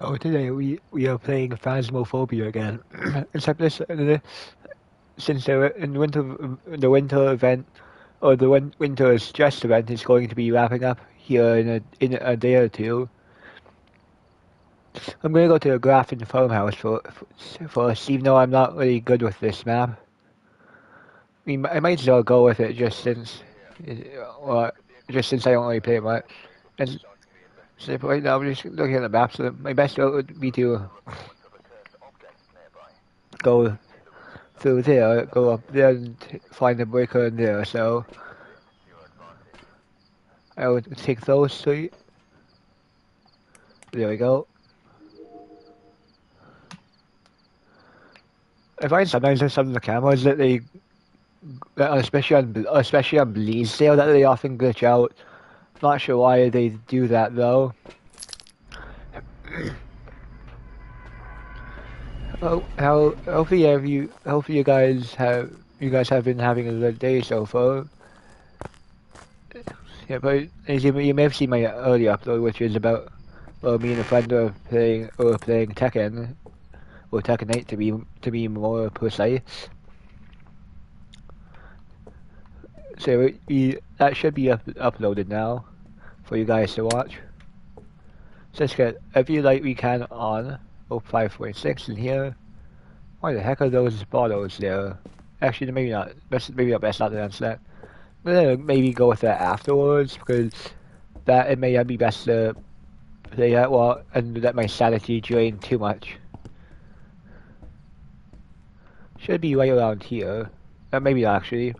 Oh, today we are playing Phasmophobia again. Except this since the winter event or the winter stress event is going to be wrapping up here in a day or two. I'm gonna go to the Grafton farmhouse first, even though I'm not really good with this map. I might as well go with it or just since I don't really play it much. And so right now I'm just looking at the map. So my best route would be to go through there, go up there and find the breaker in there, so I would take those three. There we go. I find sometimes with some of the cameras that especially on Bleasdale, that they often glitch out. Not sure why they do that though. Oh, hopefully you guys have been having a good day so far. Yeah, but as you may have seen my earlier upload, which is about me and a friend were playing Tekken, or Tekken 8 to be more precise. So that should be uploaded now for you guys to watch. So let's get every light we can on. Oh, 5.6 in here. Why the heck are those bottles there? Actually, maybe not. Maybe best not to answer that. I'm gonna maybe go with that afterwards because that it may not be best to play that well and let my sanity drain too much. Should be right around here. Maybe not actually.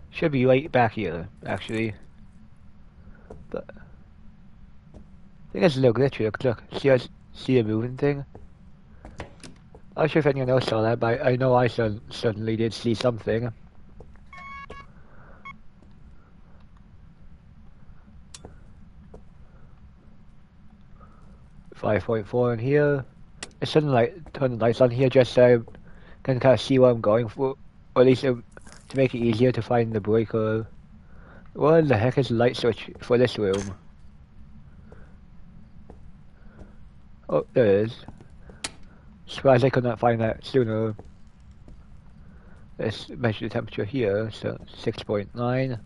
Should be right back here actually. But I think it's a little glitchy. Look, see a moving thing. Not sure if anyone else saw that, but I know I suddenly did see something. .4 in here. I suddenly turn the lights on here just so I can kind of see where I'm going for, or at least to make it easier to find the breaker. What the heck is the light switch for this room? Oh, there it is. Surprised I could not find that sooner. Let's measure the temperature here, so 6.9.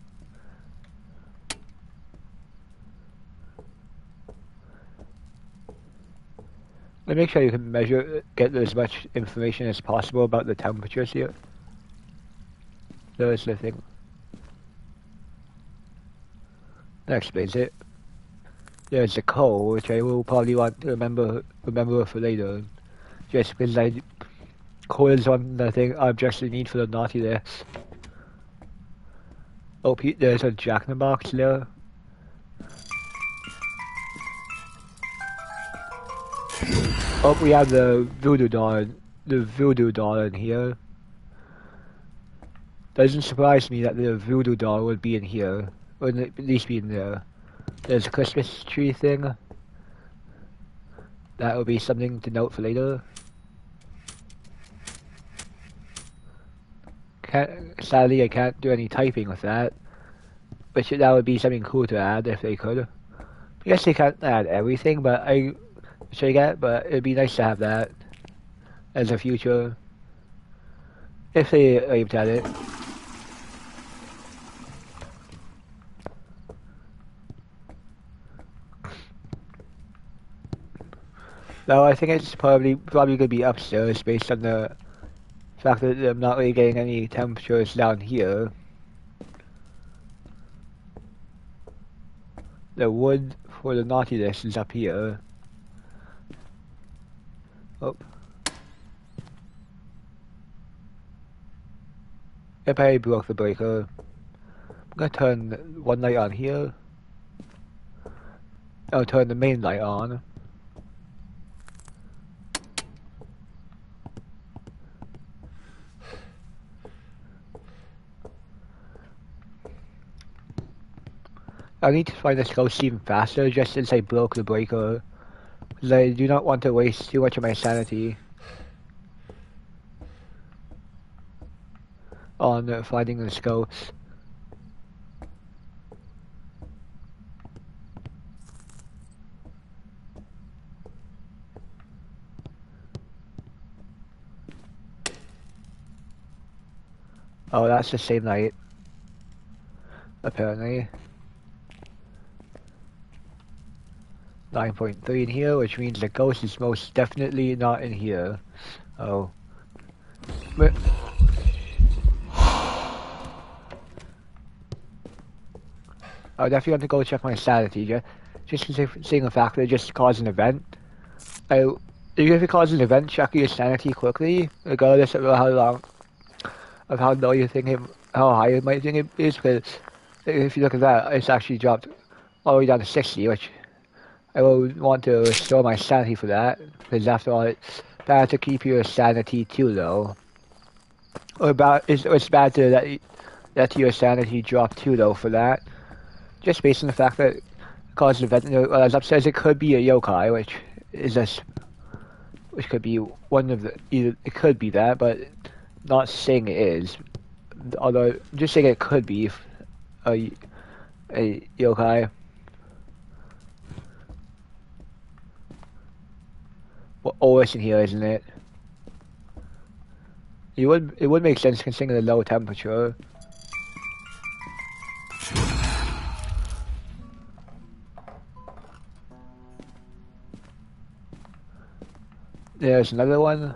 Make sure you can get as much information as possible about the temperatures here. There's the thing. That explains it. There's the coal, which I will probably want to remember for later. Just because coal is one the thing I just need for the naughty list. Oh, there's a jack-in-the-box there. Oh, we have the voodoo doll in here. Doesn't surprise me that the voodoo doll would be in here, or at least be in there. There's a Christmas tree thing. That will be something to note for later. Sadly, I can't do any typing with that, but that would be something cool to add if they could. I guess they can't add everything, but but it'd be nice to have that as a future if they aimed at it. No, I think it's probably gonna be upstairs based on the fact that I'm not really getting any temperatures down here. The wood for the naughty list is up here. Oh. Yep, I broke the breaker. I'm gonna turn one light on here. I'll turn the main light on. I need to find this ghost even faster just since I broke the breaker. Because I do not want to waste too much of my sanity on finding this ghost. Oh, that's the same night. Apparently. 9.3 in here, which means the ghost is most definitely not in here. Oh. But I definitely want to go check my sanity, just seeing the fact that it just caused an event. Even if it causes an event, check your sanity quickly, regardless of how low you think how high you might think it is, because if you look at that, it's actually dropped all the way down to 60, which I will want to restore my sanity for that, because after all, it's bad to keep your sanity too low. It's bad to let your sanity drop too low for that. Just based on the fact that it caused an event, well, as upstairs, it could be a yokai, which could be one of it could be that, but not saying it is. Although, just saying it could be a yokai. Well, always in here, isn't it? It would make sense considering the low temperature. There's another one.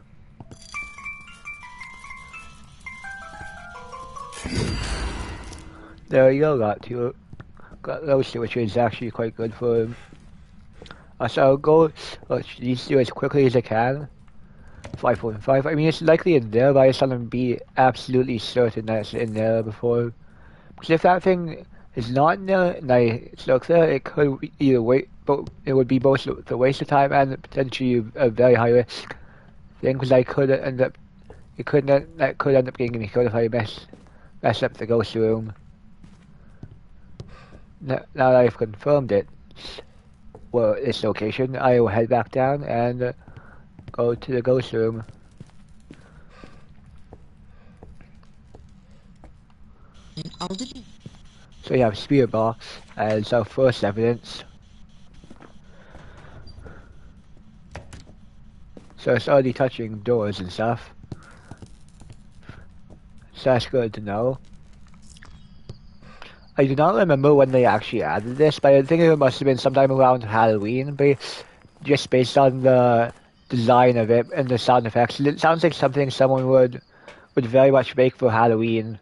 There you go, got those two, which is actually quite good for him. So I'll go these two as quickly as I can. 5.5. I mean, it's likely in there, but I just want to be absolutely certain that it's in there before. Because if that thing is not in there and I look there, it could either wait, but it would be both the waste of time and potentially a very high risk thing. Because that could end up getting me killed if I mess up the ghost room. Now that I've confirmed it, well, this location, I will head back down and go to the ghost room. So you have spirit box as our first evidence. So it's already touching doors and stuff. So that's good to know. I do not remember when they actually added this, but I think it must have been sometime around Halloween, but just based on the design of it and the sound effects. It sounds like something someone would very much make for Halloween.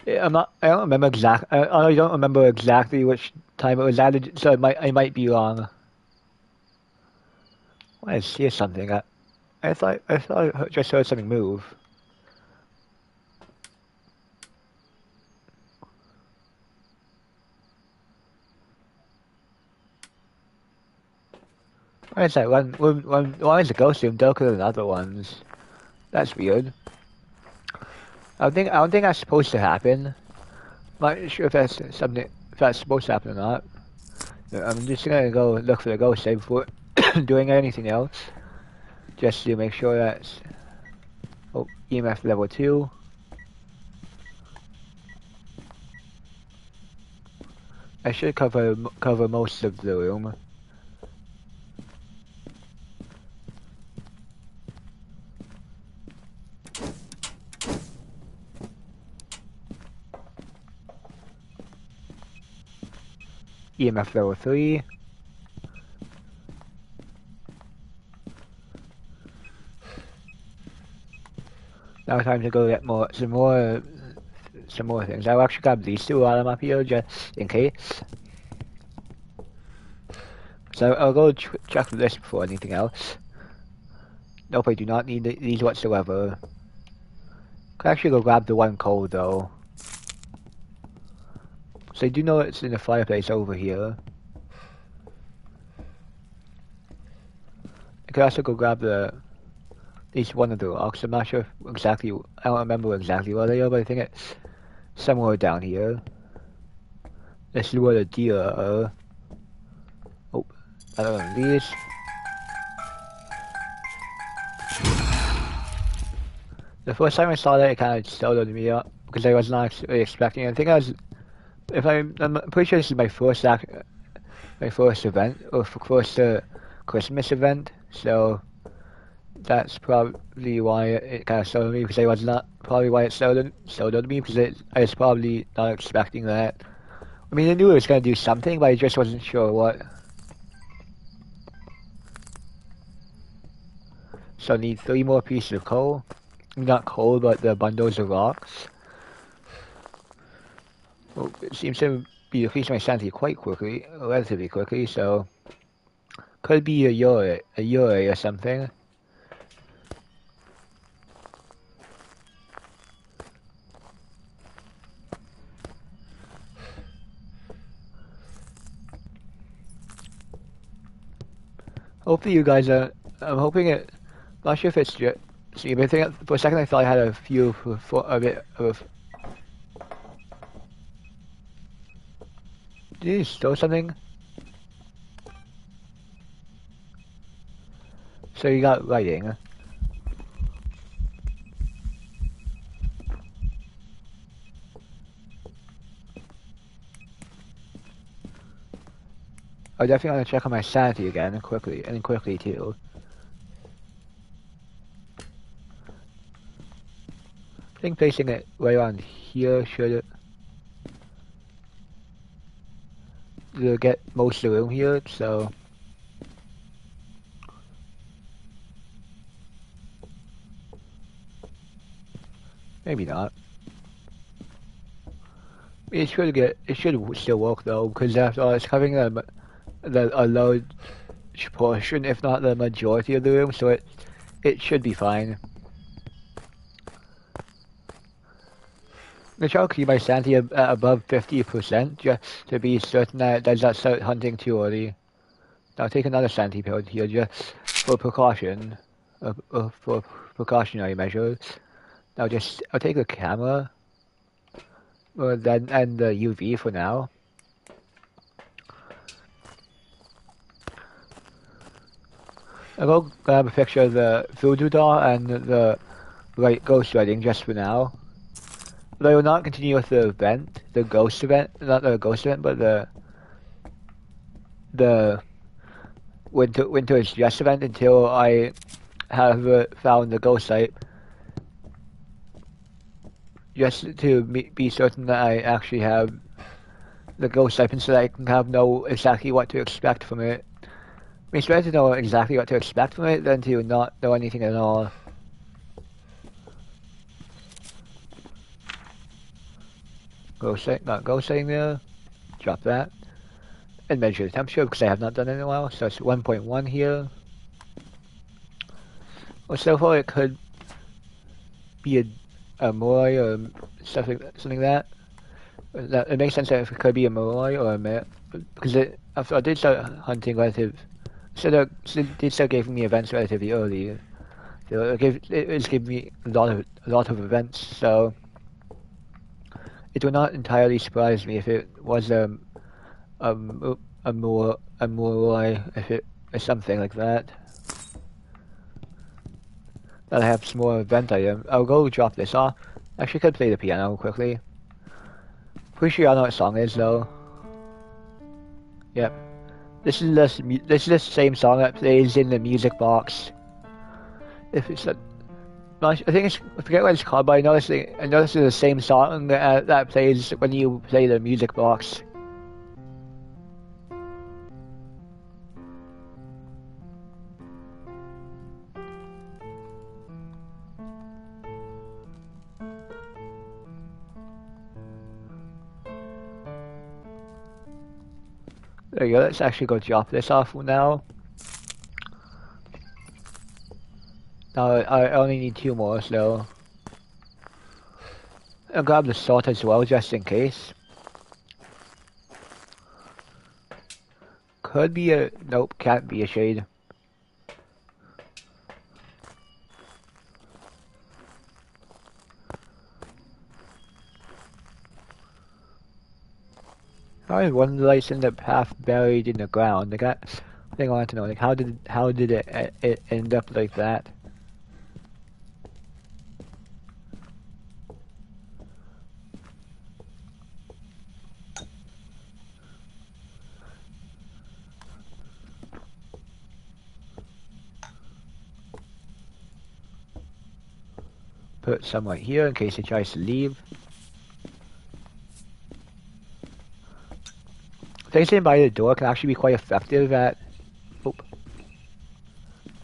I don't remember I don't remember exactly which time it was added, so I might be wrong. I see something. I thought I just heard something move. Why is that why is the ghost room darker than other ones? That's weird. I don't think that's supposed to happen. I'm not sure if that's supposed to happen or not. I'm just gonna go look for the ghost save before doing anything else. Just to make sure that's EMF level 2. I should cover most of the room. EMF level 3. Now time to go get some more things. I'll actually grab these two while I'm up here, just in case. So I'll go check this before anything else. Nope, I do not need these whatsoever. Could actually go grab the one coal though. So I do know it's in the fireplace over here. I could also go grab at least one of the rocks. I'm not sure exactly, I don't remember exactly where they are, but I think it's somewhere down here. This is where the deer are. Oh, another one of these. The first time I saw that, it kind of startled me up because I was not really expecting it. I think I'm pretty sure this is my first event, or first Christmas event. So That's probably why it kind of startled me, because I was not probably why it startled me, because I was probably not expecting that. I mean, I knew it was gonna do something, but I just wasn't sure what. So I need 3 more pieces of coal. Not coal, but the bundles of rocks. Well, it seems to be increasing my sanity quite quickly, relatively quickly, so could be a Yuri or something. Hopefully you guys are. I'm hoping it. Not sure if it's just. See, but for a second I thought I had a few for a bit of. Did you steal something? So you got writing. I definitely want to check on my sanity again quickly, and quickly too. I think placing it right around here should get most of the room here, so maybe not. It should still work though, because after all, it's covering a large portion, if not the majority of the room, so it should be fine. I try to keep my sanity at above 50% just to be certain that it does not start hunting too early. I'll take another sanity pill here just for precaution, for precautionary measures. I'll take the camera, then and the UV for now. I'll go grab a picture of the voodoo doll and the ghost wedding just for now. But I will not continue with the event, the ghost event, not the ghost event, but the winter's Jest event until I have found the ghost site. Just to be certain that I actually have the ghost site, so that I can know exactly what to expect from it. I mean, it's better to know exactly what to expect from it than to not know anything at all. Not ghost sighting there. Drop that. And measure the temperature, because I have not done it in a while, so it's 1.1 here. Well, so far it could be a Moroi or something like that. It makes sense that if it could be a Moroi or a mare, because I did start hunting so it did start giving me events relatively early. So it was giving me a lot of events, so it would not entirely surprise me if it was a Moroi, if it is something like that. That I have some more event item. I'll go drop this off. Actually, could play the piano quickly. Pretty sure I know what song it is though. Yep. This is the same song that plays in the music box. If it's I think I forget what it's called, but I noticed it's the same song that plays when you play the music box. There you go. Let's actually go drop this off now. Now I only need 2 more, so I'll grab the sword as well, just in case. Could be a nope, can't be a shade. I was wondering, like, in the path buried in the ground. Like, that thing I want to know, like, how did it end up like that? put some right here in case he tries to leave. Placing by the door can actually be quite effective at... Oh.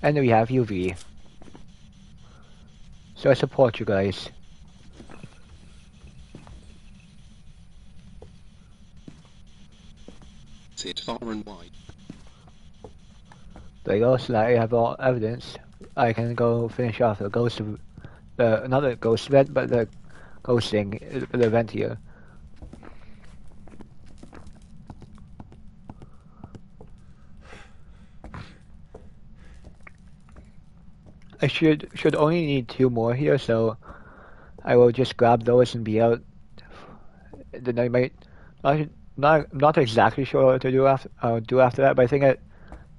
And we have UV. So I support you guys. Sit far and wide. There you go, so now I have all evidence. I can go finish off the ghost of... not the ghost event, but the ghost thing, the event here. I should only need 2 more here, so I will just grab those and be out. Then I might not exactly sure what to do after that, but I think it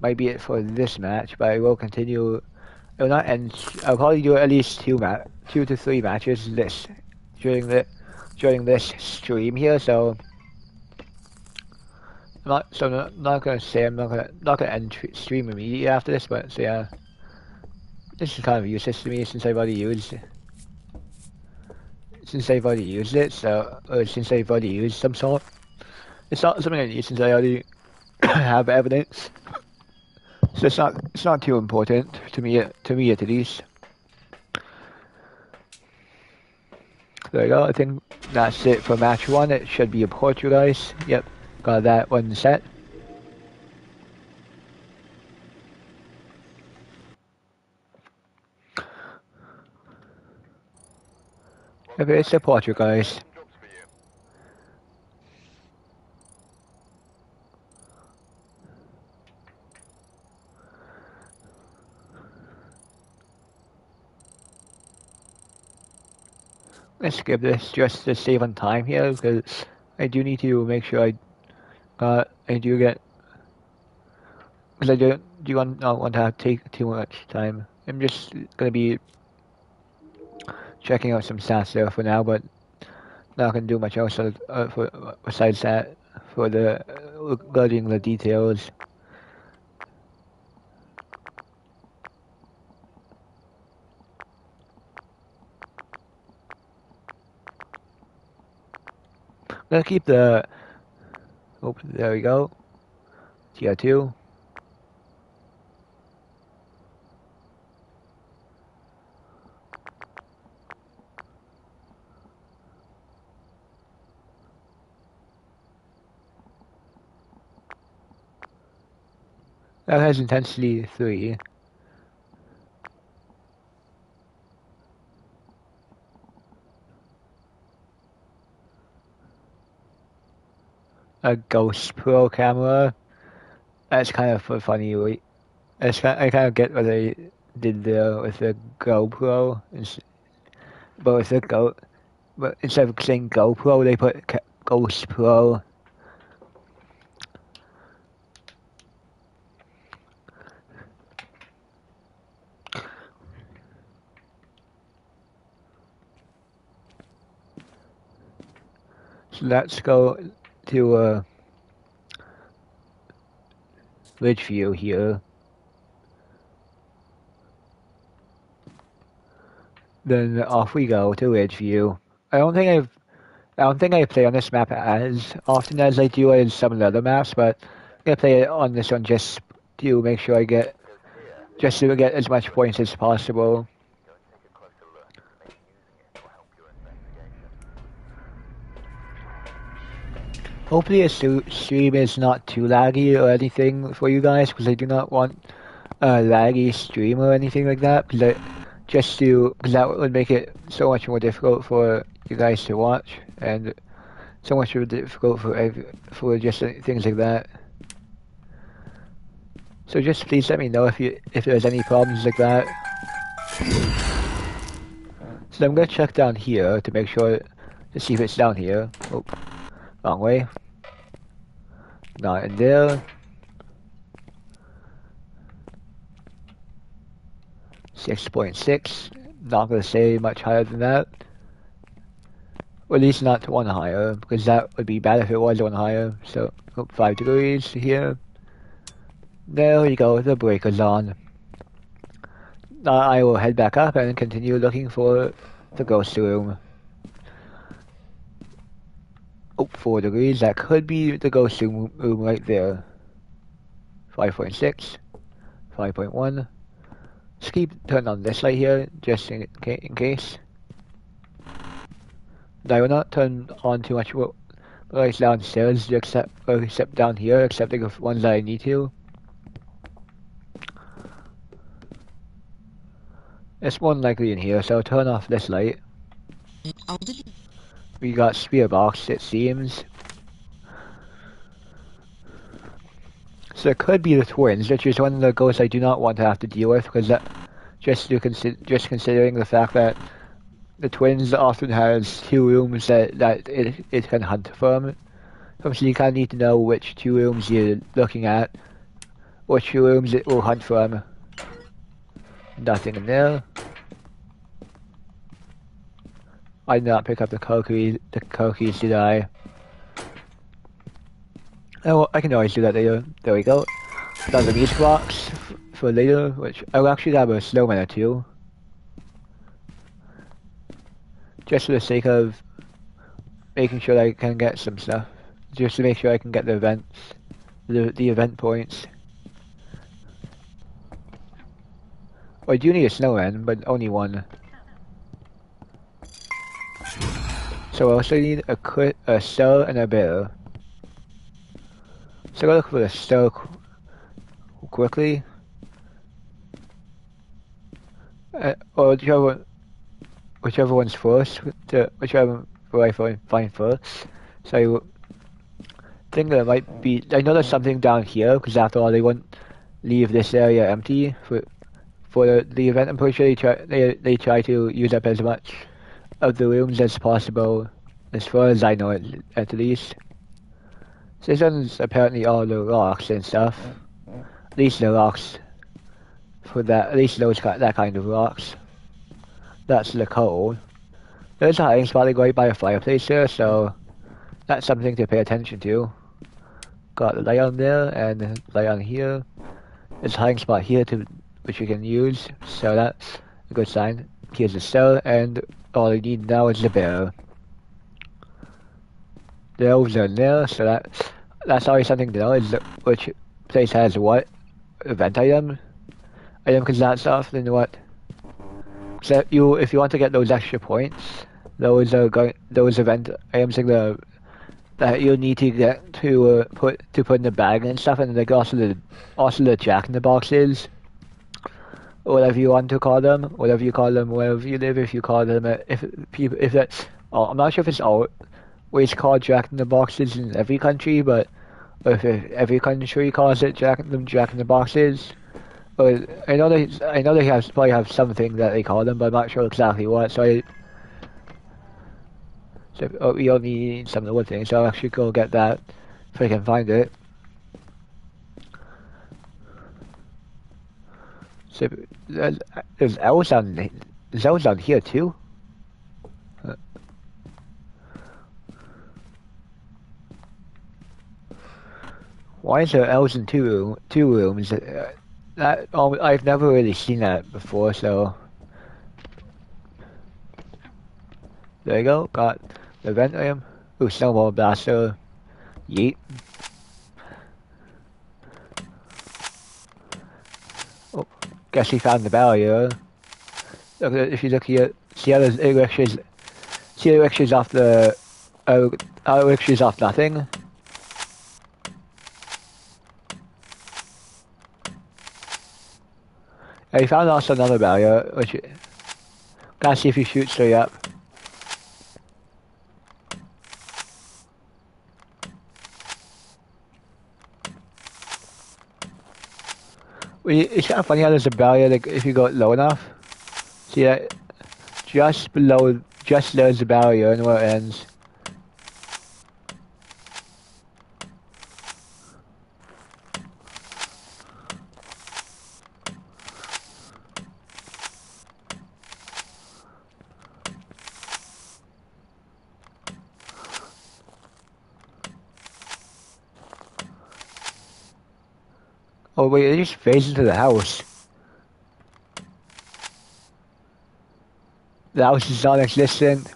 might be it for this match. But I will continue. I will not end. I'll probably do at least 2 to 3 matches during this stream here. So I'm not gonna say I'm not gonna end stream immediately after this, but so yeah. This is kind of useless to me since I've already used it. Since I've already used it, since I've already used some sort. It's not something I need since I already have evidence. So it's not too important to me at least. There you go, I think that's it for match 1. It should be a Portugal, guys. Yep, got that one set. Okay, support you guys. Let's skip this just to save on time here, because I do need to make sure I do get, because I do not want to take too much time. I'm just gonna be checking out some stats there for now, but not gonna do much else besides that for regarding the details. I'm gonna keep the. Oh, there we go. Tier 2. That has intensity 3. A Ghost Pro camera. That's kind of a funny way. I kind of get what they did there with the GoPro, but instead of saying GoPro, they put Ghost Pro. So let's go to Ridge View here. Then off we go to Ridge View. I don't think I play on this map as often as I do in some of the other maps, but I'm gonna play it on this one just to make sure I get as much points as possible. Hopefully a stream is not too laggy or anything for you guys, because I do not want a laggy stream or anything like that, because that would make it so much more difficult for you guys to watch, and so much more difficult for just things like that. So just please let me know if there's any problems like that. So I'm gonna check down here to make sure to see if it's down here. Oh. Wrong way. Not in there. 6.6. Not gonna say much higher than that. Or at least not 1 higher, because that would be bad if it was 1 higher. So 5 degrees here. There we go, the breaker's on. Now I will head back up and continue looking for the ghost room. Oh, 4 degrees. That could be the ghost room right there. 5.6, 5.1. Just keep turning on this light here, just in case. I will not turn on too much lights downstairs, except down here, excepting the ones that I need to. It's more than likely in here, so I'll turn off this light. We got spear box, it seems. So it could be the twins, which is one of the ghosts I do not want to have to deal with, because that just considering the fact that the twins often has 2 rooms that it can hunt from. Obviously, you kind of need to know which 2 rooms you're looking at, which 2 rooms it will hunt from. Nothing in there. I did not pick up the cookies, did I? Oh, I can always do that later. There we go. Got the music box for later, which I'll actually grab a snowman or 2. Just for the sake of making sure I can get some stuff. Just to make sure I can get the events, the event points. Well, I do need a snowman, but only 1. So I also need a cell and a bear. So I'll look for the cell quickly. Or whichever one's first, whichever I find first. So I think there might be. I know there's something down here because after all, they won't leave this area empty for the event. I'm pretty sure they try to use up as much of the rooms as possible, as far as I know, at least. So this one's apparently all the rocks and stuff. At least the rocks for that. At least that kind of rocks. That's the coal. There's a hiding spot right by a fireplace there, so that's something to pay attention to. Got the light on there and the light on here. There's a hiding spot here which you can use, so that's a good sign. Here's the cell, and all you need now is the bear. The elves are in there, so that's always something to know, is which place has what event item, because that's often what. So if you want to get those extra points, those event items are that you'll need to get to put in the bag and stuff, and like also the Jack in the Boxes, whatever you want to call them, whatever you call them, wherever you live. If you call them, if that's, I'm not sure if it's always called Jack in the Boxes in every country, but if every country calls it Jack in the Boxes. But I know they probably have something that they call them, but I'm not sure exactly what. So we only need some of the wood things, so I'll actually go get that if I can find it. So there's elves down here too. Why is there elves in two rooms? I've never really seen that before, so there you go. Got the event item. Ooh, snowball blaster. Yeet. Oh, guess he found the barrier. Look, if you look here, see how there's elections off the elections off nothing. And he found also another barrier, which gotta see if he shoots straight up. Well, it's kind of funny how there's a barrier, like if you go low enough. See that? Just below, just there's the barrier and where it ends. Oh wait, it just fades into the house. The house is non-existent.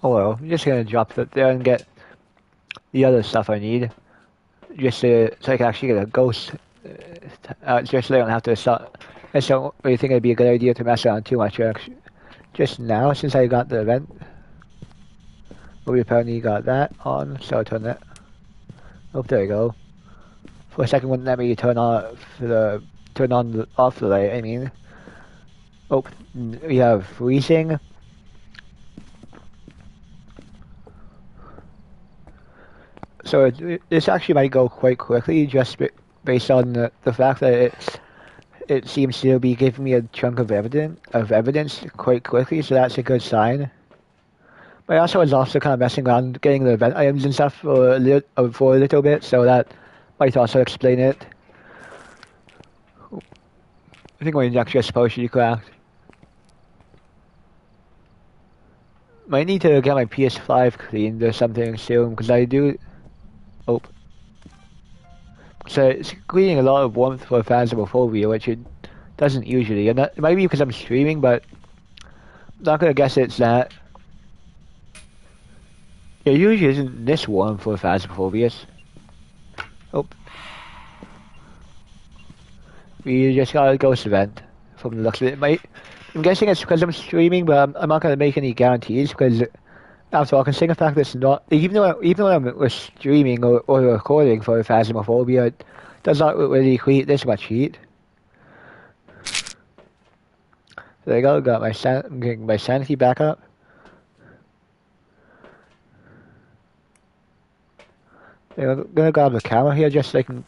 Oh well, I'm just gonna drop it there and get the other stuff I need. Just so I can actually get a ghost. Just so I don't have to start. I just don't really think it'd be a good idea to mess around too much just now since I got the event. But we apparently got that on, so I'll turn that. Oh, there we go. For a second, wouldn't let me turn on off the light. I mean, oh, we have freezing. So this actually might go quite quickly, just based on the fact that it seems to be giving me a chunk of evidence quite quickly. So that's a good sign. But I also was also kind of messing around getting the event items and stuff for a little bit, so that might also explain it. I think my next just supposed to be cracked. Might need to get my PS5 cleaned or something soon, because I do. Oh. So it's creating a lot of warmth for Phasmophobia, which it doesn't usually. And it might be because I'm streaming, but I'm not gonna guess it's that. It usually isn't this warm for Phasmophobias. Oh. We just got a ghost event from the looks of it. I'm guessing it's because I'm streaming, but I'm not gonna make any guarantees because after all, considering the fact that it's not, even though I'm streaming or recording for Phasmophobia, it does not really create this much heat. There you go, I'm getting my sanity back up. I'm gonna grab the camera here just so I can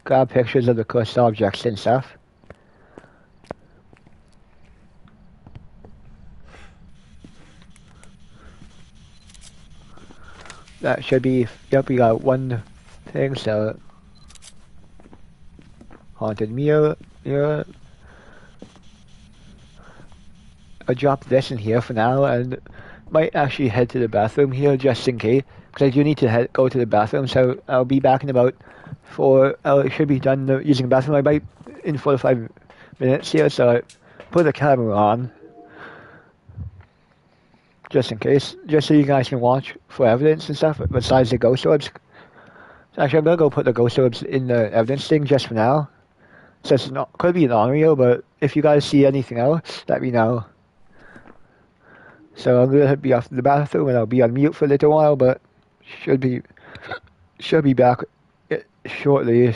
grab pictures of the cursed objects and stuff. That should be, yep, we got one thing, so haunted mirror. I'll drop this in here for now and might actually head to the bathroom here just in case, because I do need to go to the bathroom, so I'll be back in about I should be done using the bathroom. I might in 4 to 5 minutes here, so I put the camera on just in case, just so you guys can watch for evidence and stuff besides the ghost orbs. Actually, I'm gonna go put the ghost orbs in the evidence thing just for now. So it's not could be an on reel, but if you guys see anything else, let me know. So I'm gonna be off to the bathroom and I'll be on mute for a little while, but should be back shortly.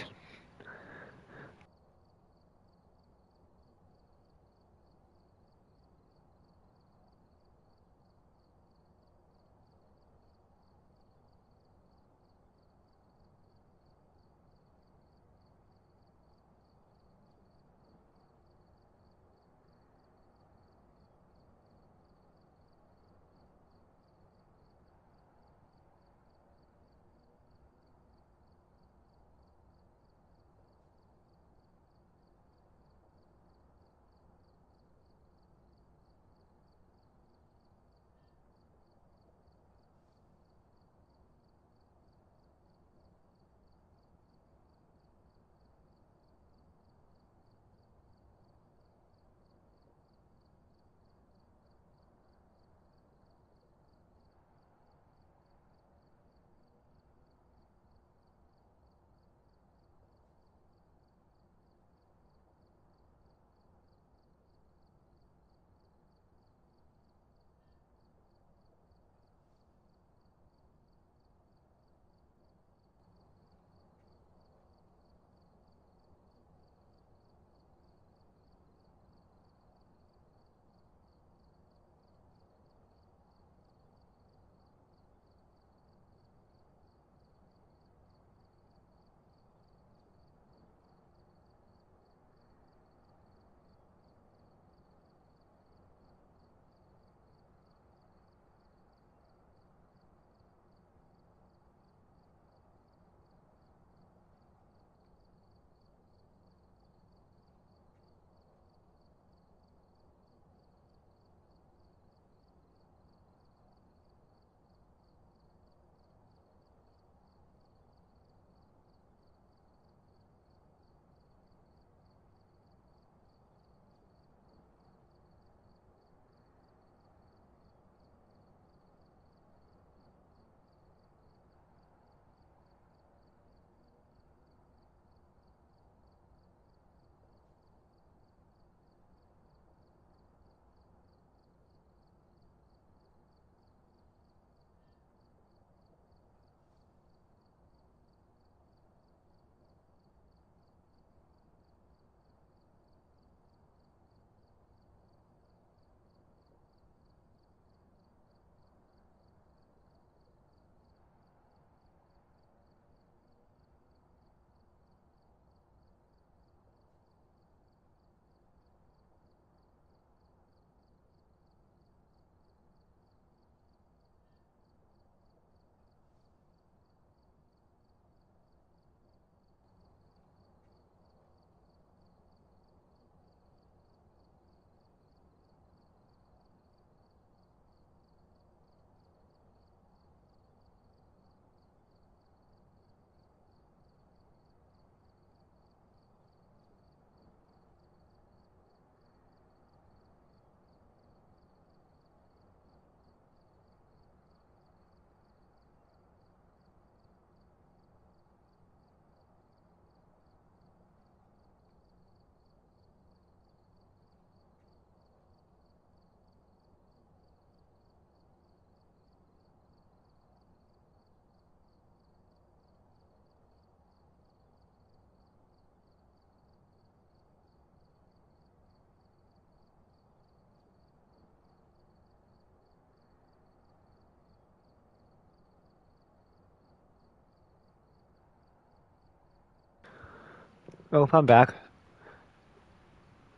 Oh, I'm back.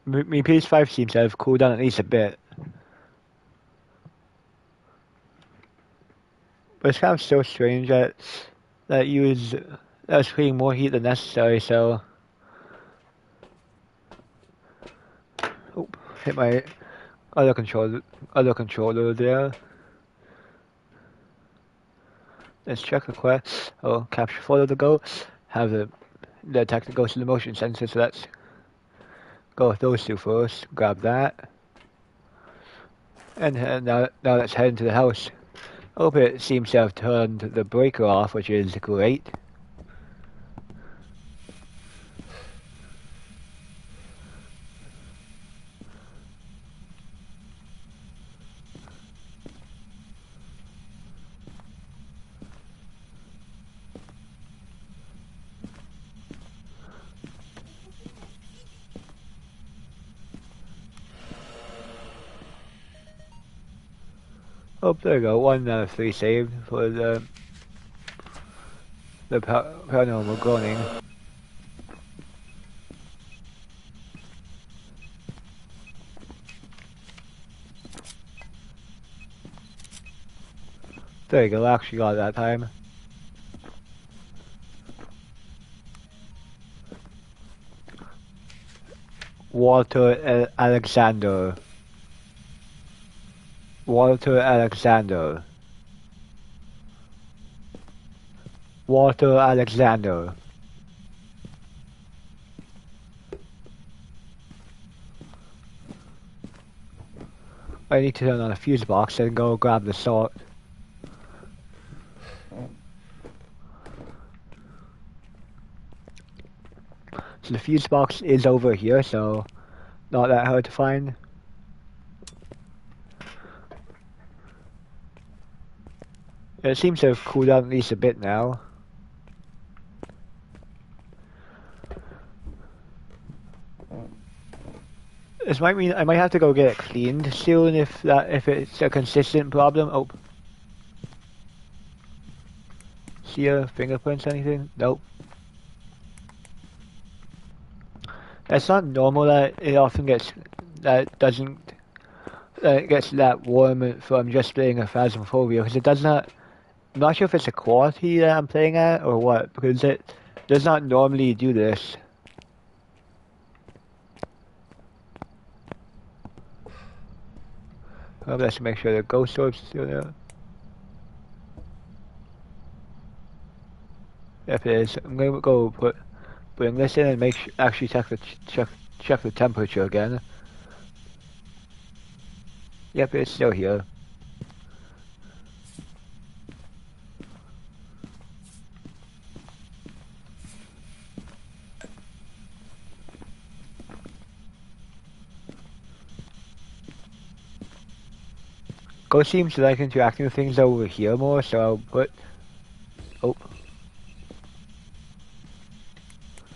Me PS5 seems to have cooled down at least a bit. But it's kind of so strange that was creating more heat than necessary, so oh, hit my other controller there. Let's check the quest. Oh, capture photo to go. Have the detector goes to the motion sensor, so let's go with those two first. Grab that. And now let's head into the house. Hope it seems to have turned the breaker off, which is great. Oh, there we go. 1 out of 3 saved for the paranormal groaning. There you go. Actually got it that time. Walter Alexander. Walter Alexander. Walter Alexander. I need to turn on a fuse box and go grab the salt. So the fuse box is over here, so not that hard to find. It seems to have cooled down at least a bit now. This might mean I might have to go get it cleaned soon if it's a consistent problem. Oh. See your fingerprints, anything? Nope. It's not normal that it often gets it gets that warm from just playing a Phasmophobia, because it does not. I'm not sure if it's the quality that I'm playing at or what, because it does not normally do this. Let's make sure the ghost orb's still there. If it is, I'm gonna go bring this in and actually check the temperature again. Yep, it's still here. Ghost seems to like interacting with things over here more, so I'll put. Oh.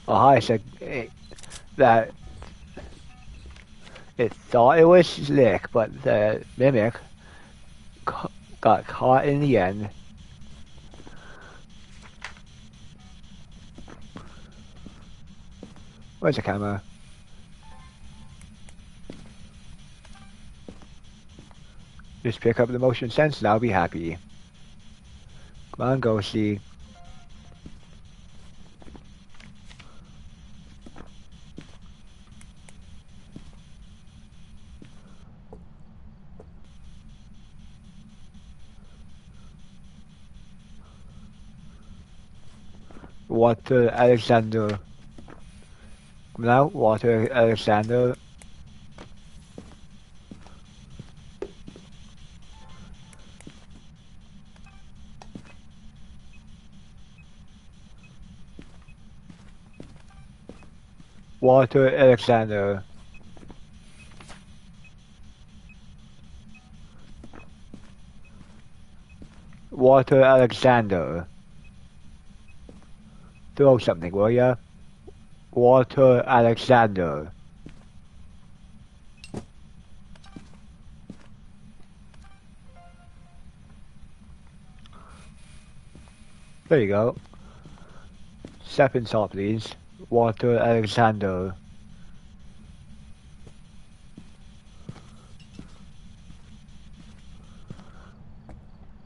Oh, hi, said that it thought it was slick, but the mimic got caught in the end. Where's the camera? Just pick up the motion sensor and I'll be happy. Come on, Ghosty. Walter Alexander. Come now, Walter Alexander. Walter Alexander. Walter Alexander. Throw something, will ya? Walter Alexander. There you go. Step and salt, please. Walter Alexander.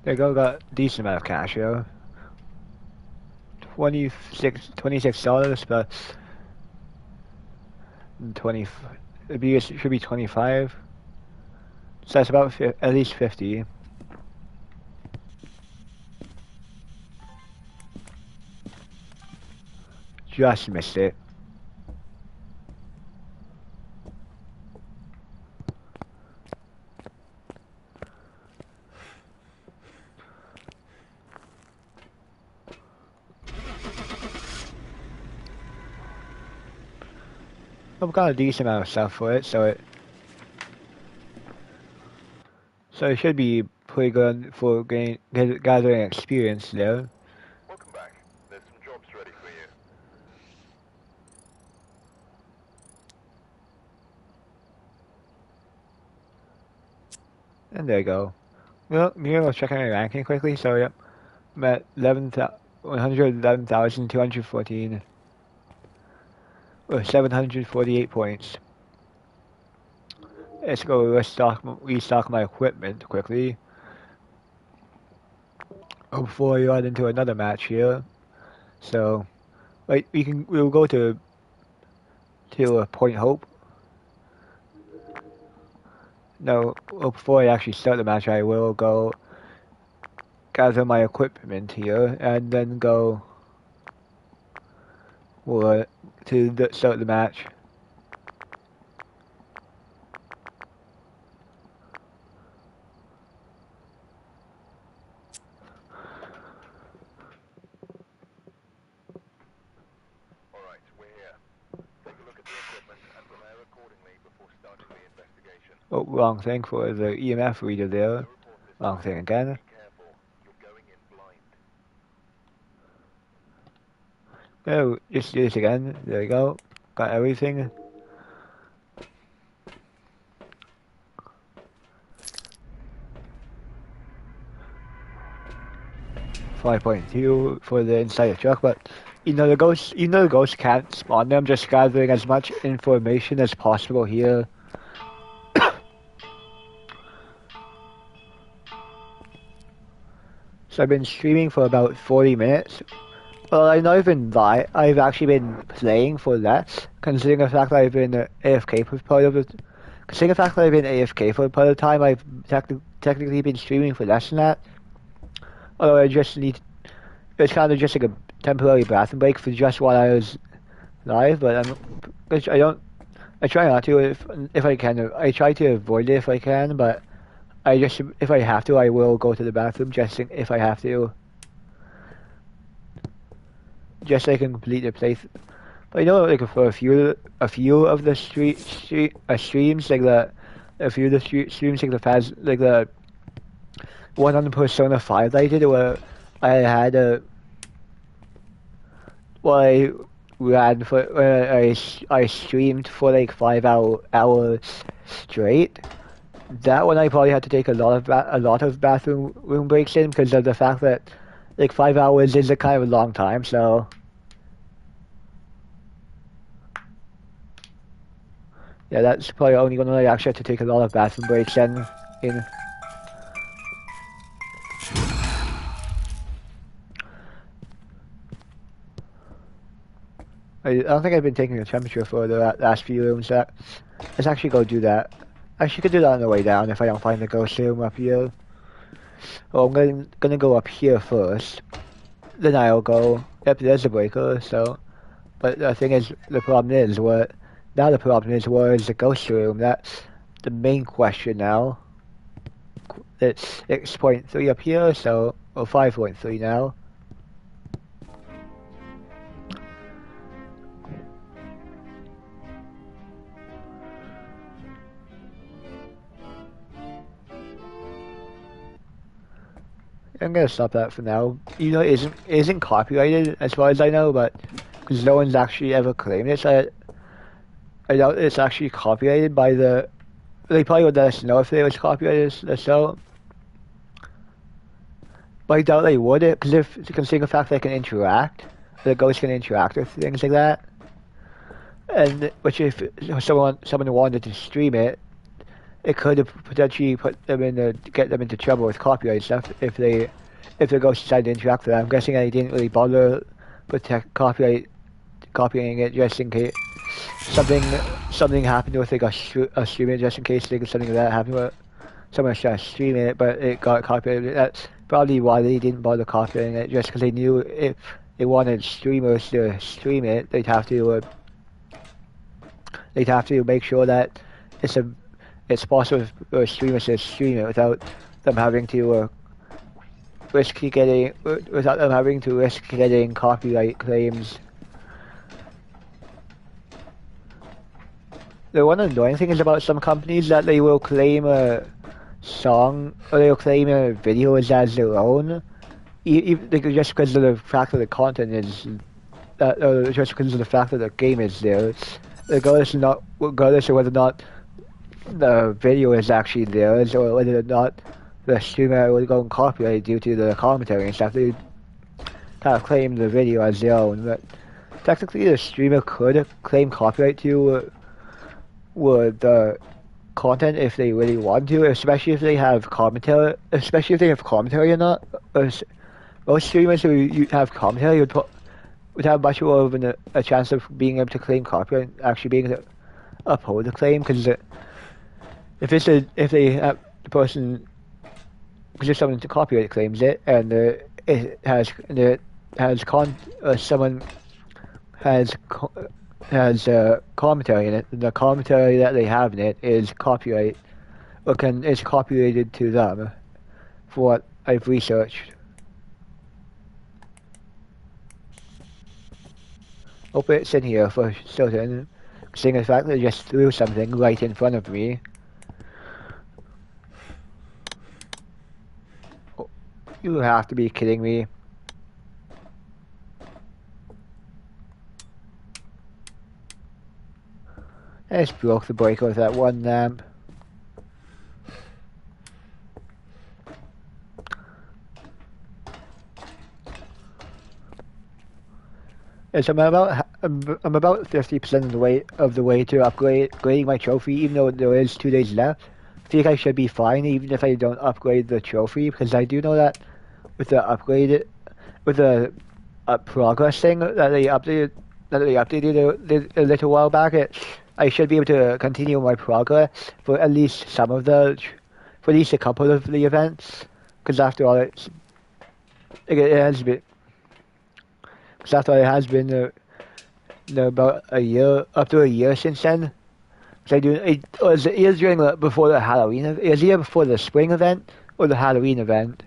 There you go, got a decent amount of cash here. $26, but 20, it should be 25. So that's about at least 50. Just missed it. I've got a decent amount of stuff for it, so it should be pretty good for gathering experience there. Welcome back. There's some jobs ready for you. And there you go. Well, here I'll check my ranking quickly. So yep, I'm at 111,214. Or 748 points. Let's go restock my equipment quickly. Before we run into another match here. So, right, we'll go to Point Hope. No, before I actually start the match, I will go gather my equipment here and then go to start the match. Alright, we're here. Take a look at the equipment and prepare accordingly before starting the investigation. Oh, wrong thing for the EMF reader there. Wrong thing again. Be careful. You're going in blind. Oh, just do this again. There you go. Got everything. .2 for the inside of the truck, but the ghosts can't spawn them. Just gathering as much information as possible here. So I've been streaming for about 40 minutes. Well, I've not even live. I've actually been playing for less, considering the fact that I've been AFK for part of it. Considering the fact that I've been AFK for part of the time, I've technically been streaming for less than that. Although I just it's kind of just like a temporary bathroom break for just while I was live. But I try not to if I can. I try to avoid it if I can, but if I have to, I will go to the bathroom if I have to. Just so I can complete the playthrough. But like for a few of the streams, like the one on the Persona 5 that I did, where I had I streamed for like 5 hours straight. That one I probably had to take a lot of bathroom breaks in because of the fact that like 5 hours is a kind of a long time. So yeah, that's probably only gonna actually have to take a lot of bathroom breaks in. I don't think I've been taking the temperature for the last few rooms. Let's actually go do that. I actually could do that on the way down if I don't find the ghost room up here. Well, I'm gonna go up here first. Then I'll go. Yep, there's a breaker. So, but the problem is where is the ghost room? That's the main question now. It's 6.3 up here, so or 5.3 now. I'm gonna stop that for now. It isn't copyrighted as far as I know, but because no one's actually ever claimed it, so I doubt it's actually copyrighted by the. They probably would let us know if it was copyrighted, so. But I doubt they would, because considering the fact they can interact, the ghosts can interact with things like that. and which if someone wanted to stream it, it could have potentially get them into trouble with copyright stuff if the ghost decided to interact with it. I'm guessing they didn't really bother protect copying it just in case something something happened with it got streaming just in case something like that happened with someone started streaming it, but it got copyrighted. That's probably why they didn't bother copying it, just because they knew if they wanted streamers to stream it, they'd have to make sure that it's possible for streamers to stream it them having to without them having to risk getting copyright claims. The one annoying thing is about some companies that they will claim a song or they'll claim a video as their own, just because of the fact that the content is or just because of the fact that the game is there, regardless of whether or not the video is actually theirs or whether or not the streamer will go and copyright due to the commentary and stuff. They kind of claim the video as their own, but technically the streamer could claim copyright to the content if they really want to, especially if they have commentary. Especially if they have commentary or not. Most streamers who have commentary would have much more of a chance of being able to claim copyright and actually being able to uphold the claim, because if they have the person, because if someone copyright claims it and someone has commentary in it, and the commentary that they have in it is is copyrighted to them, for what I've researched. Hope it's in here for certain, seeing the fact that I just threw something right in front of me. Oh, you have to be kidding me. I just broke the breaker with that one lamp. Yes, I'm about 50% of the way to upgrading my trophy, even though there is 2 days left. I think I should be fine even if I don't upgrade the trophy, because I do know that with the progress thing that they updated a little while back, I should be able to continue my progress for at least for at least a couple of the events, because after all it has been. Because after it has been about up to a year since then. So it was either before the Halloween. It was either before the spring event or the Halloween event.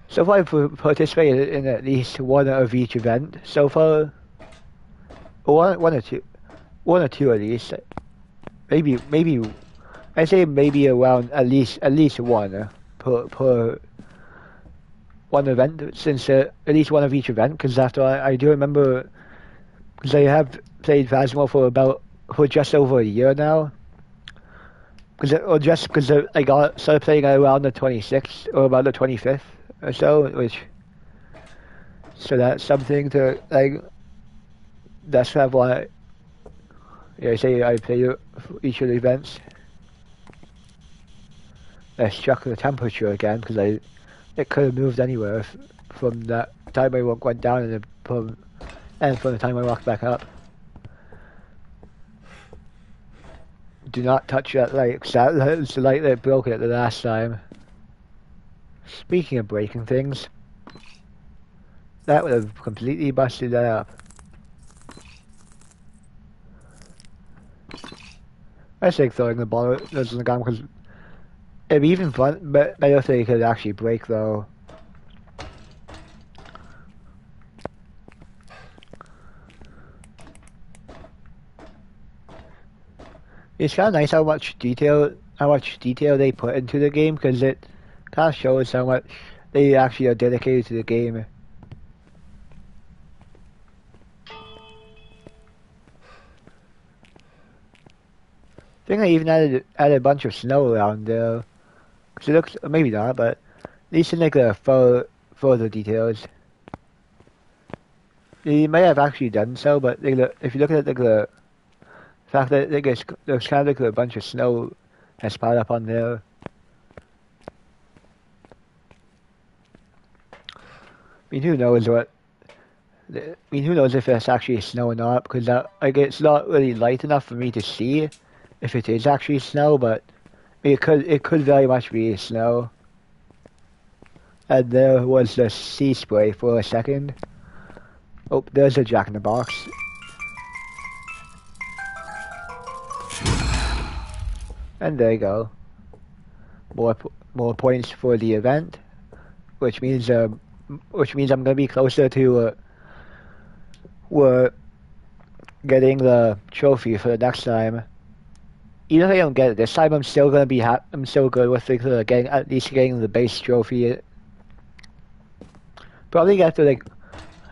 So far, I've participated in at least one of each event so far. One or two at least. Maybe. I say maybe around at least one per one event, since at least one of each event. Because after I do remember, because I have played Phasmo for just over a year now. Because I started playing around the 26th or about the 25th or so, so that's something to like. That's kind of why. Yeah, I say I play each of the events. I struck the temperature again because it could have moved anywhere from that time I went down and from the time I walked back up. Do not touch that light, because that was the light that broke it the last time. Speaking of breaking things, that would have completely busted that up. I think throwing the ball doesn't the gun, because it'd be even fun, but I don't think it could actually break though. It's kind of nice how much detail they put into the game, because it kind of shows how much they actually are dedicated to the game. I think they even added a bunch of snow around there. Cause it looks, maybe not, but at least in like the further details. They may have actually done so, but if you look at the fact that there's kind of like a bunch of snow has piled up on there. I mean, who knows what? I mean, who knows if it's actually snow or not? Because like it's not really light enough for me to see if it is actually snow, but it could very much be snow. And there was the sea spray for a second. Oh, there's a Jack in the Box. And there you go. More points for the event, which means I'm gonna be closer to we're getting the trophy for the next time. Even if I don't get it this time, I'm still gonna be I'm still good with at least getting the base trophy. Probably get to like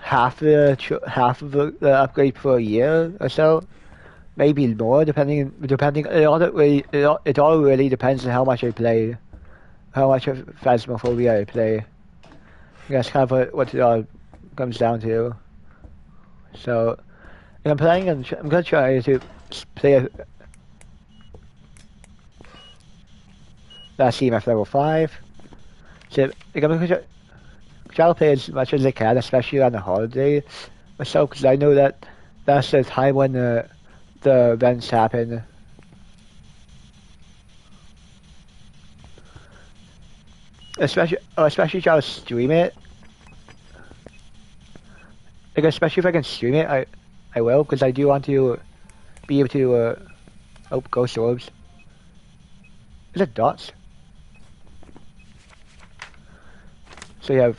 half of the upgrade for a year or so, maybe more, depending. It all really depends on how much I play, how much of Phasmophobia I play. That's kind of what it all comes down to. So, I'm gonna try to play that CMF level 5. So, I'm gonna try to play as much as I can, especially on the holiday or so, because I know that that's the time when the events happen. Especially try to stream it. Like, especially if I can stream it, I will, because I do want to be able to, oh, ghost orbs. Is it dots? So you have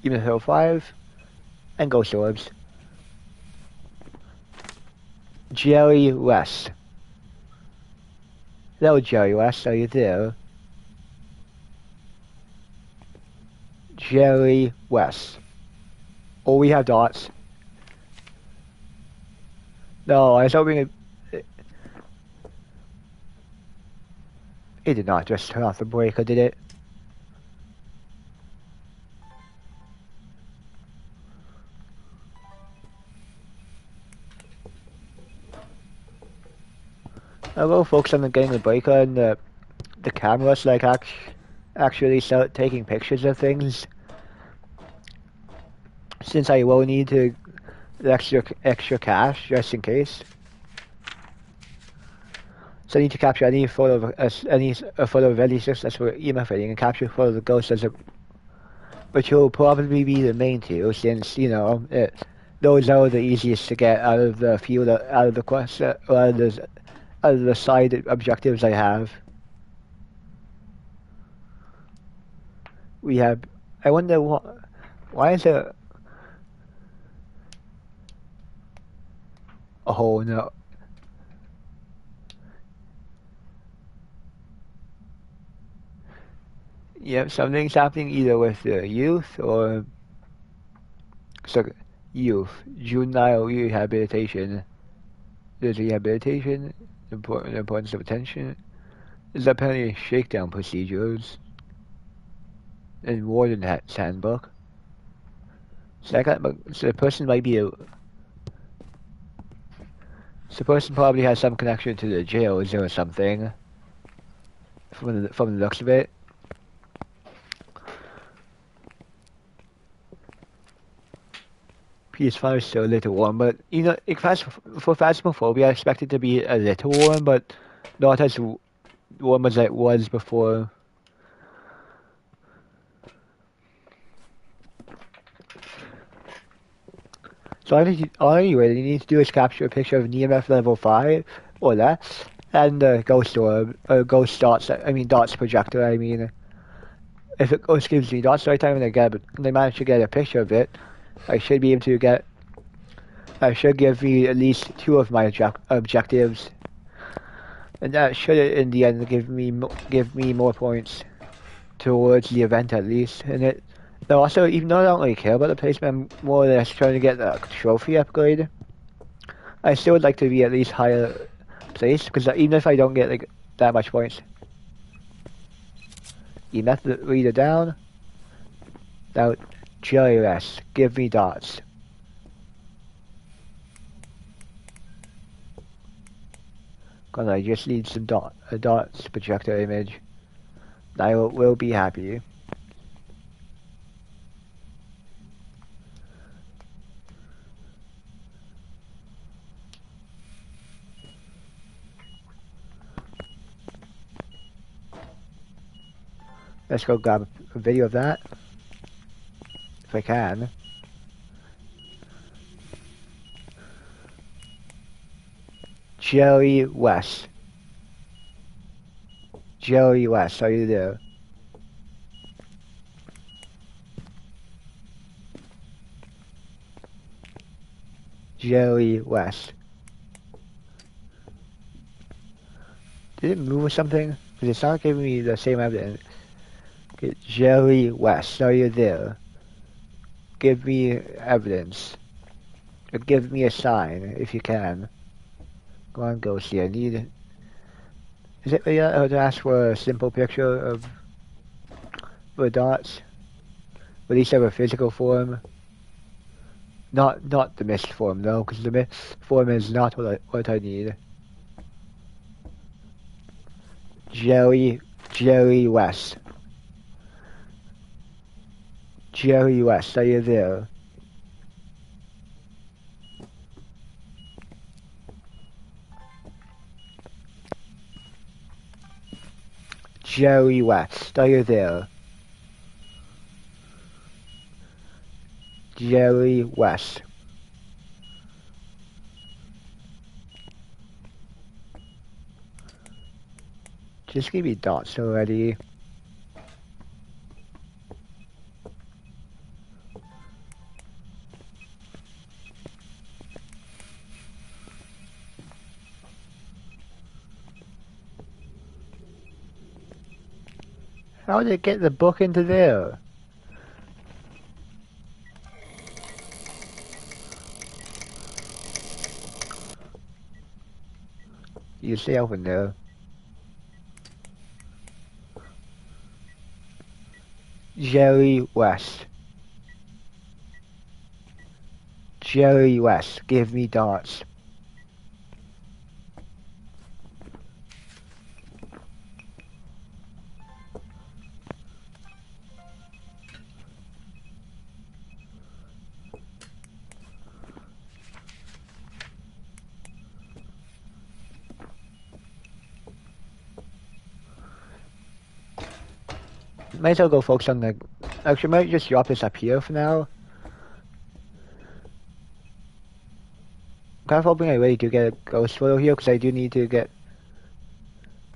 even Hill 5 and ghost orbs. Jerry West. Hello, Jerry West, are you there? Jerry West. Oh, we have dots. No, I was hoping it did not just turn off the breaker, did it? I will focus on getting the breaker and the cameras, like actually start taking pictures of things. Since I will need the extra cash just in case. So I need to capture any photo of any successful EMF rating and capture a photo of the ghost which will probably be the main two, since those are the easiest to get out of the field, out of the quest, or out of the side objectives I have. We have. I wonder why is there? Oh no. Yep, something's happening either with the youth or juvenile rehabilitation. There's rehabilitation, the importance of attention. There's apparently shakedown procedures and warden handbook. So the person might be so the person probably has some connection to the jails or something. From the looks of it. PS5 is still a little warm, but for Phasmophobia, I expect it to be a little warm, but not as warm as it was before. So all you really need to do is capture a picture of an EMF level 5 or less, and ghost orb, or ghost dots. I mean dots projector. I mean, if it ghost gives me dots every time and I manage to get a picture of it, I should be able to get. I should give me at least 2 of my objectives, and that should, in the end, give me more points towards the event at least. And it. Though also, even though I don't really care about the placement, I'm more or less trying to get the trophy upgrade. I still would like to be at least higher placed, because even if I don't get like that much points. EMF reader down. Now JS, give me dots. Cause I just need some dots projector image. I will be happy. Let's go grab a video of that. If I can. Jerry West. Jerry West, are you there? Jerry West. Did it move or something? Because it's not giving me the same evidence. Okay, Jerry West, are you there? Give me evidence. Or give me a sign, if you can. Go on, Ghosty, I need... Is it really to ask for a simple picture of the dots? At least have a physical form? Not the mist form, though, because the mist form is not what I need. Jerry West. Jerry West, are you there? Jerry West, are you there? Jerry West. Just give me dots already. How did it get the book into there? You stay open there. Jerry West. Jerry West, give me dots. Might as well go focus on the... Actually, might just drop this up here for now. I'm kind of hoping I really do get a ghost photo here, because I do need to get...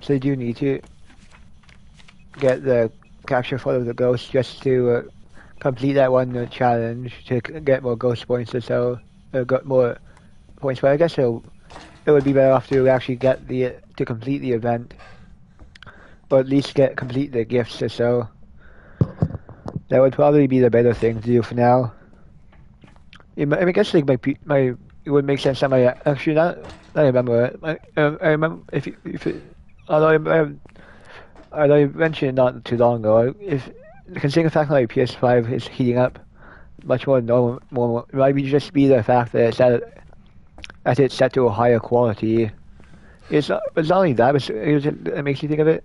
So I do need to get the capture photo of the ghost just to complete that one challenge to get more ghost points or so. Got more points, but I guess it would be better off to actually get to complete the event. Or at least complete the gifts or so. That would probably be the better thing to do for now. I mean, I guess like it would make sense that actually not I remember. I remember although I mentioned not too long ago, considering the fact that my PS5 is heating up much more normal, it might just be the fact that it's set to a higher quality. It's not only that, it makes you think of it.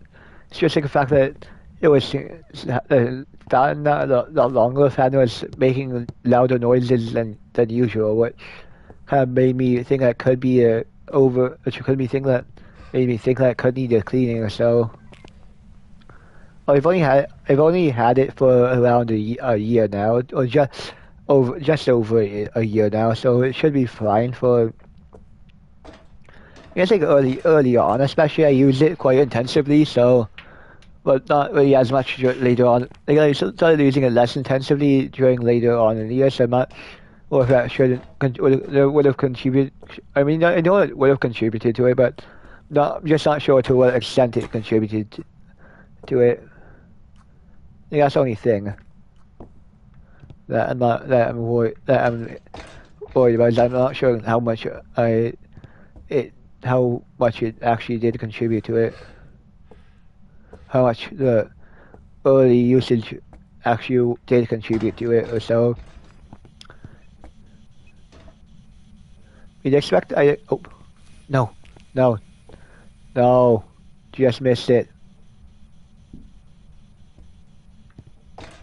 It's just like the fact that it was the longer fan was making louder noises than usual, which kind of made me think that could be made me think that it could need a cleaning or so. I've only had it for around a year now, or just over a year now, so it should be fine for. I guess like early on, especially I used it quite intensively, so. But not really as much later on. Like I started using it less intensively during later on in the year, so I'm not or if that would have contributed. I mean, I know it would have contributed to it, but just not sure to what extent it contributed to it. I think that's the only thing that I'm worried about. Is I'm not sure how much it actually did contribute to it. How much the early usage actually did contribute to it or so. You'd expect oh no, no, no, just missed it.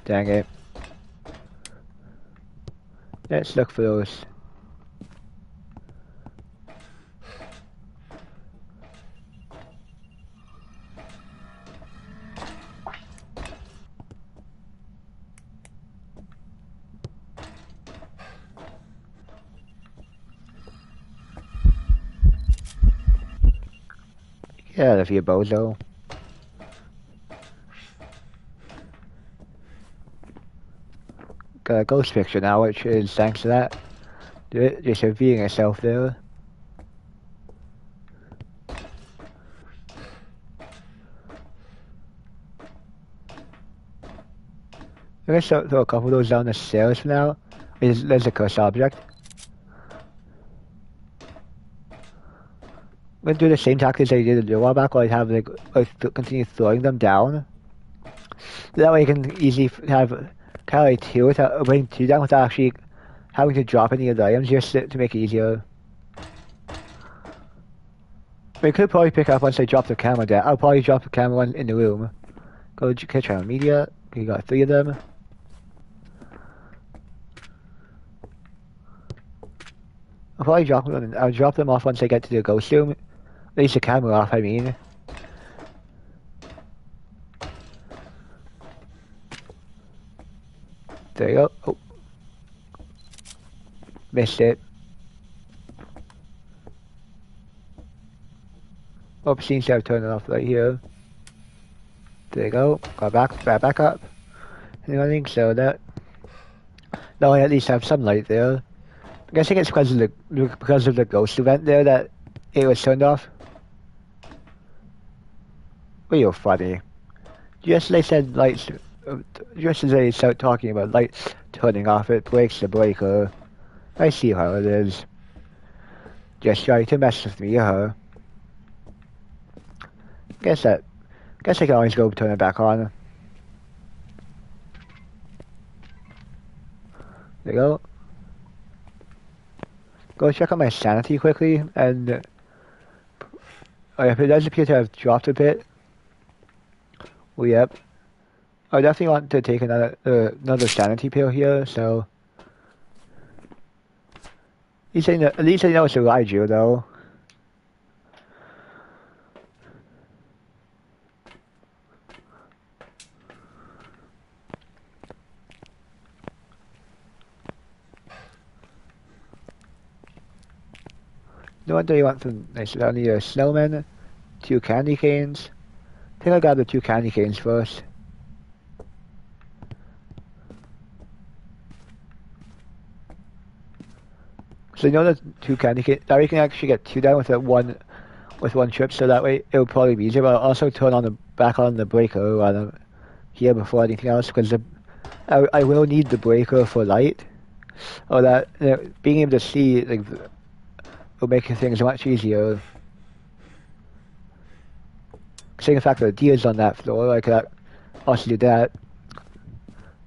Dang it. Let's look for those. Get out of here, bozo. Got a ghost picture now, which is thanks to that. Just revealing itself there. I'm gonna throw a couple of those down the stairs for now. There's a cursed object. I'm gonna do the same tactics I did a little while back, where I have continue throwing them down. That way I can easily have kind of like two without bring two down without actually having to drop any of the items, just to make it easier. I could probably pick up once I drop the camera down. I'll probably drop the camera one in the room. Go catch on media. You got 3 of them. I'll probably drop them. I'll drop them off once I get to the ghost room. At least the camera off, I mean. There you go. Oh. Missed it. Oh, seems to have turned it off right here. There you go. Got back up. And I think so. That. Now I at least have some light there. I'm guessing it's because of the ghost event there that it was turned off. Well, you're funny. Just as I said lights. Just as I start talking about lights turning off, it breaks the breaker. I see how it is. Just trying to mess with me, huh? Guess I can always go turn it back on. There you go. Go check out my sanity quickly, and if it does appear to have dropped a bit, well, yep. I definitely want to take another sanity pill here, so at least I know it's a Raiju, though. What do you want from nice? I need a snowman, 2 candy canes. I think I got the 2 candy canes first. So you know the 2 candy canes. Now you can actually get 2 down with one trip, so that way it'll probably be easier. But I'll also turn on back on the breaker while I'm here before anything else, because I will need the breaker for light, or that being able to see like will make things much easier. Seeing the fact that the deer's on that floor, I could also do that.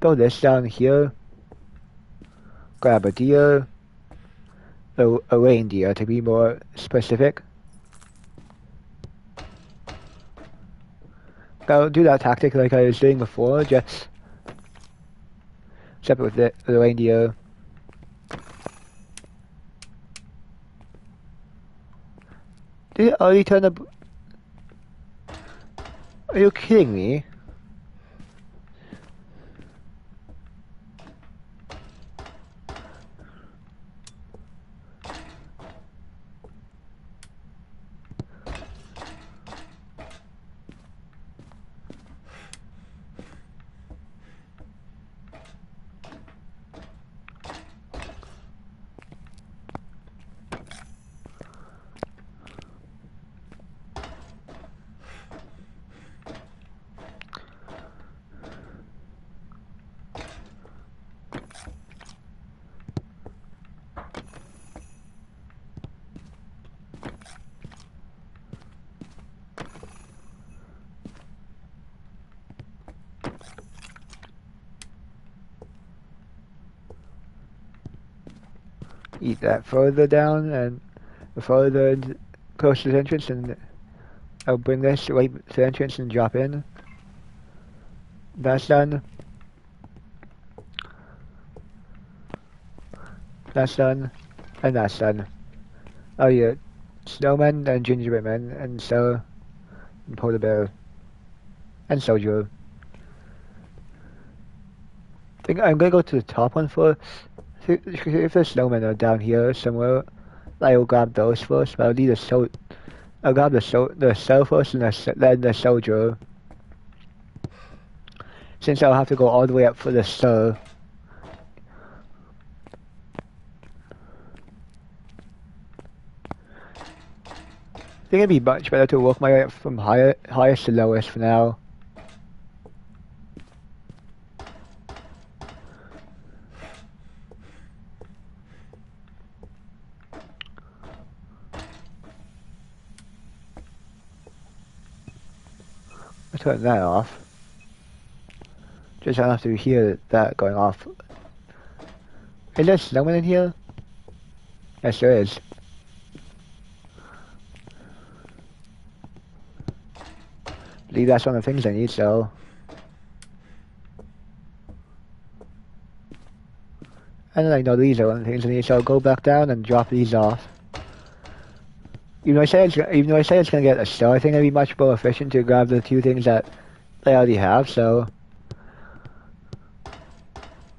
Throw this down here. Grab a deer. A reindeer, to be more specific. I'll do that tactic like I was doing before, just except with the reindeer. Did it already turn the... Are you kidding me? eat that further down and further close to the entrance, and I'll bring this right to the entrance and drop in. That's done. That's done. And that's done. Oh yeah, snowman and gingerbread man and so and polar bear and soldier. I think I'm gonna go to the top one first. If the snowmen are down here somewhere, I'll grab those first. But I'll need I'll grab the cell first and then the soldier. Since I'll have to go all the way up for the cell. I think it'd be much better to work my way up from highest to lowest for now. I'll turn that off. Just don't have to hear that going off. Is there snowman in here? Yes, there is. I believe that's one of the things I need, so. And then I know these are one of the things I need, so I'll go back down and drop these off. Even though I say it's gonna get a star, I think it'd be much more efficient to grab the two things that I already have, so.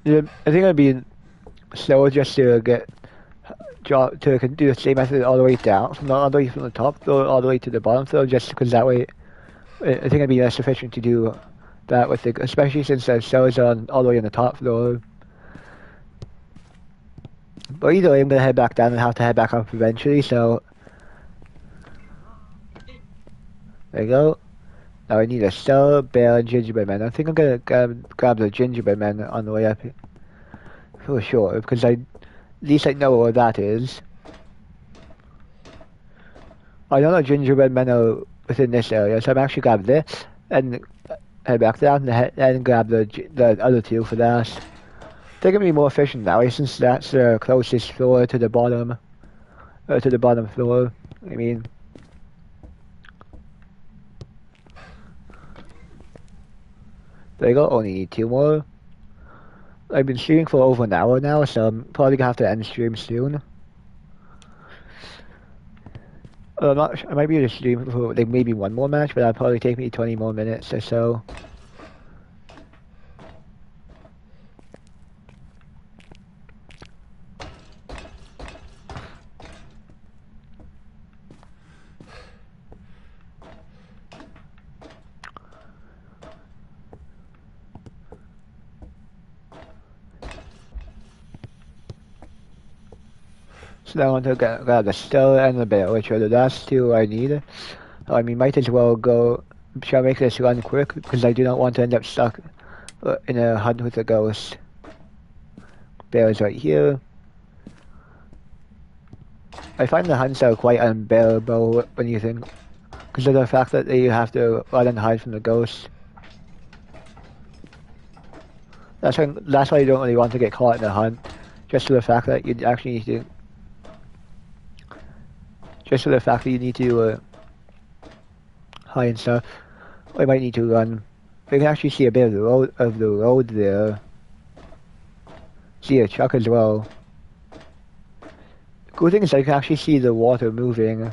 I think it'd be slower just to do the same method all the way down, not all the way from the top floor all the way to the bottom floor, just because that way I think it'd be less efficient to do that with especially since the cells are all the way on the top floor. But either way, I'm gonna head back down and have to head back up eventually, so. There you go. Now I need a cell, bear, and gingerbread man. I think I'm gonna grab the gingerbread man on the way up for sure, because at least I know where that is. I don't know gingerbread men are within this area, so I'm actually grab this and head back down and grab the other two for that. I think it'll be more efficient that way since that's the closest floor to the bottom floor. I mean. There you go, only need two more. I've been streaming for over an hour now, so I'm probably gonna have to end stream soon. I'm not sure, I might be able to stream for like maybe one more match, but that'll probably take me 20 more minutes or so. So now I want to grab the Stella and the Bear, which are the last two I need. I mean, might as well go, try to make this run quick, because I do not want to end up stuck in a hunt with a ghost. Bear is right here. I find the hunts are quite unbearable when you think, because of the fact that you have to run and hide from the ghost. That's why you don't really want to get caught in a hunt, just for the fact that you actually need to. Just for the fact that you need to hide and stuff. I might need to run. You can actually see a bit of the road there. See a truck as well. The cool thing is I can actually see the water moving.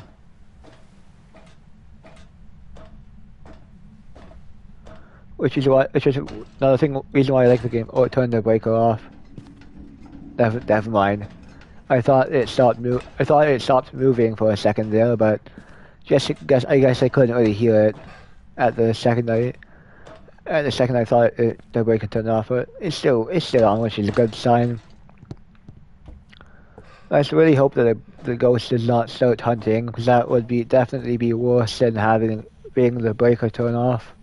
Which is another reason why I like the game. Oh, it turned the breaker off. Never mind. I thought it stopped moving for a second there, but I guess I couldn't really hear it at the second I thought the breaker turned off, but it's still on, which is a good sign. I just really hope that the ghost does not start hunting, because that would definitely be worse than being the breaker turn off.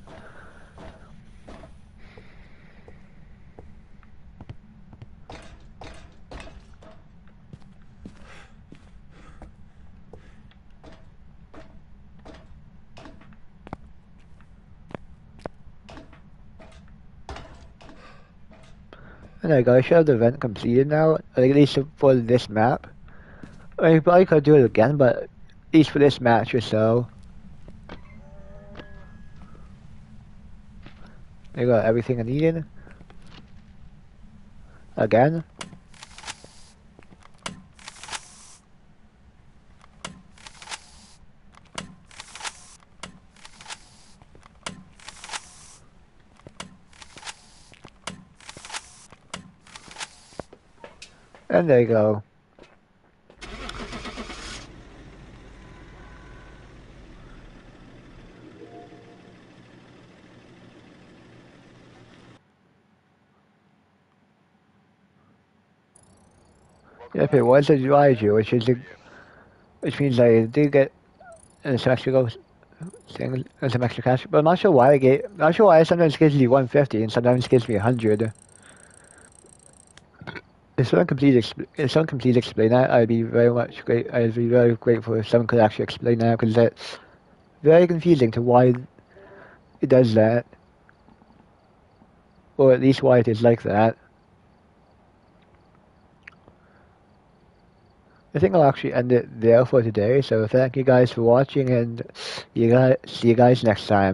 And there you go, I should have the event completed now, at least for this map. I mean, probably could do it again, but at least for this match or so. I got everything I needed. Again. And there you go. If it was a Raiju, which means I did get an symmetrical thing, a symmetrical cash, but I'm not sure why not sure why it sometimes gives me 150 and sometimes gives me 100. If someone complete explain that, I'd be I'd be very grateful if someone could actually explain that, because it's very confusing to why it does that, or at least why it is like that. I think I'll actually end it there for today, so thank you guys for watching, and see you guys next time.